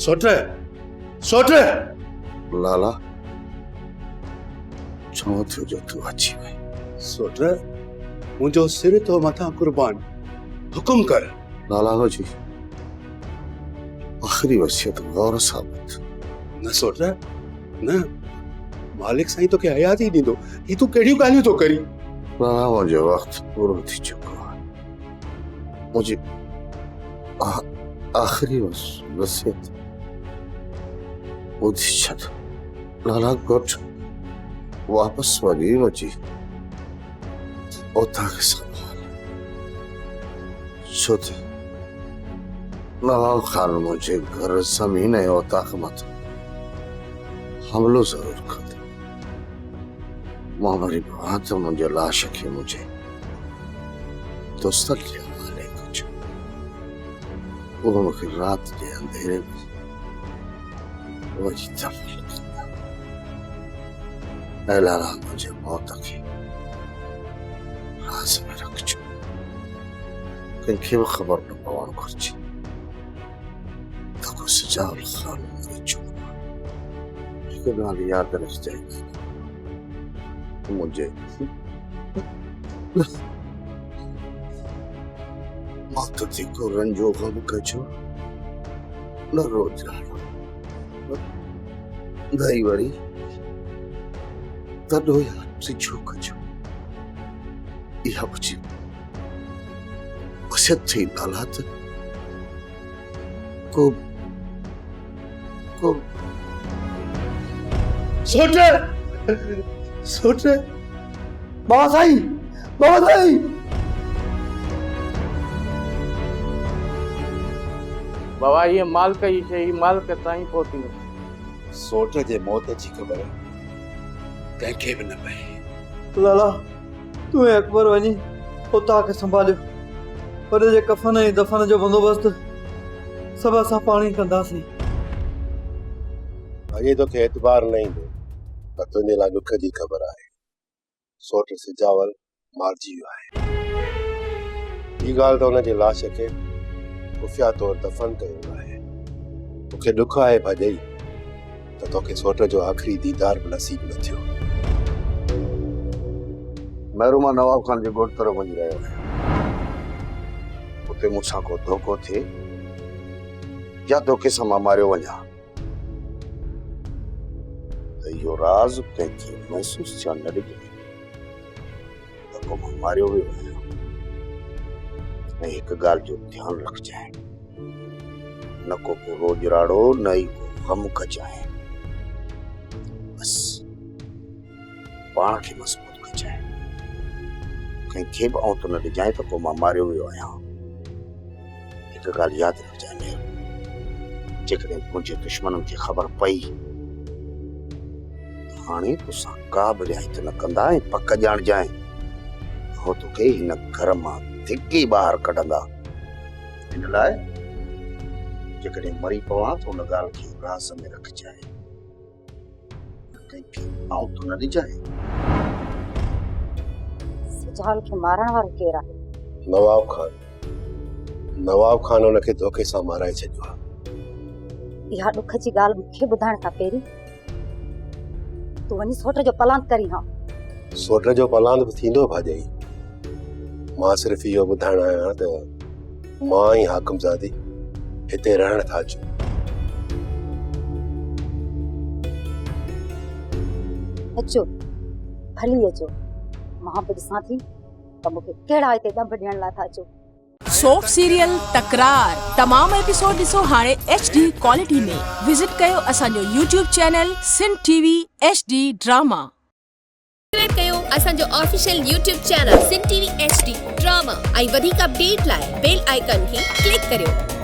सोट लाला छो थियो जो तू अची वई सोट मुझो सिर तो मथा कुर्बान हुकुम कर लाला हो जी आखिरी वसियत गौर साबित न सोट न मालिक साईं तो के हयात ही दीदो ही तू केड़ी गालियों तो करी लाला मुझे वक्त पूरो थी चुको मुझे आखिरी वसियत बुद्धि छद लाला गोट वापस वली मची ओता के सवाल सोच नवाब खान मुझे घर जमीन है ओता के मत हमलो जरूर कर दे हमारी बात मुझे लाश के मुझे दोस्त के हवाले कुछ वो मुझे रात के अंधेरे में वही तफल लाला मुझे मौत की राज में रख चु किनकी खबर न पवान करची तो सजाल खान मरी चु एक गाल याद रख जाएगी मुझे मौत थी को रंजो गम कचो न रोज दाई वरी तडो यार सिचो कचो यह बुझी वसियत थी लालात को सोटे सोटे बाबा साईं बाबा ये माल का ही शे माल का ताई पोती सोट जे मौत जी खबर कंहिंखे बि न पए लाला तू अकबर वनी उता के संभालियो पर जे कफन ऐं दफन जो बंदोबस्त सब असां पाणी कंदासीं अॻे तोखे एतबार न ईंदो पर तुंहिंजे लाइ ॾुख जी ख़बर आहे सोट सिजावल मारिजी वियो आहे ॿी ॻाल्हि त हुनजे लाश खे खुफ़िया तौरु दफ़न कयो आहे मूंखे ॾुख आहे भाॼई त तोखे सोट जो आख़िरी दीदार बि नसीब न थियो महरुमा नवाब खान जे गोट तरफ वञी रहियो आहियां उते मूंसां को धोखो थिए या धोखे सां मां मारियो वञा त इहो राज़ कंहिंखे महसूस थियणु न ॾिजे त को मां मारियो वियो आहियां ऐं हिकु ॻाल्हि जो ध्यानु रखजांइ न को रोजराड़ो न ई को गम कजांइ बस पाण खे मज़बूत कजांइ कंहिंखे बि आउं त न ॾिजांइ त को मां मारियो वियो आहियां हिकु ॻाल्हि यादि रखजांइ मेहर जेकॾहिं मुंहिंजे दुश्मननि खे ख़बर पई हाणे तोसां का बि रिआयत न कंदा ऐं पक ॼाणजांइ हो तोखे हिन घर मां धिकी ॿाहिरि कढंदा हिन लाइ जेकॾहिं मरी पवां त हुन ॻाल्हि खे राज़ में रखजांइ कंहिंखे आउं त न ॾिजांइ सजाल खे मारण वारो केरु आहे नवाब खान हुनखे धोखे सां माराए छॾियो आहे इहा ॾुख जी ॻाल्हि मूंखे ॿुधाइण खां पहिरीं तूं वञी सोट जो पलांत करी हा सोट जो पलांत बि थींदो भाॼई मां सिर्फ़ु इहो ॿुधाइण आहियां त मां ई हाकिमज़ादी हिते रहण था अचूं अचो भली अचो मां बि ॾिसां थी त मूंखे कहिड़ा हिते ॾंभ ॾियण लाइ था अचो सोप सीरियल तकरार तमाम एपिसोड ॾिसो हाणे HD क्वालिटी में विजिट कयो असांजो YouTube channel Sindh TV HD drama subscribe कयो असांजो official YouTube channel Sindh TV HD drama ऐं वधीक अपडेट लाइ बेल आइकन खे क्लिक करियो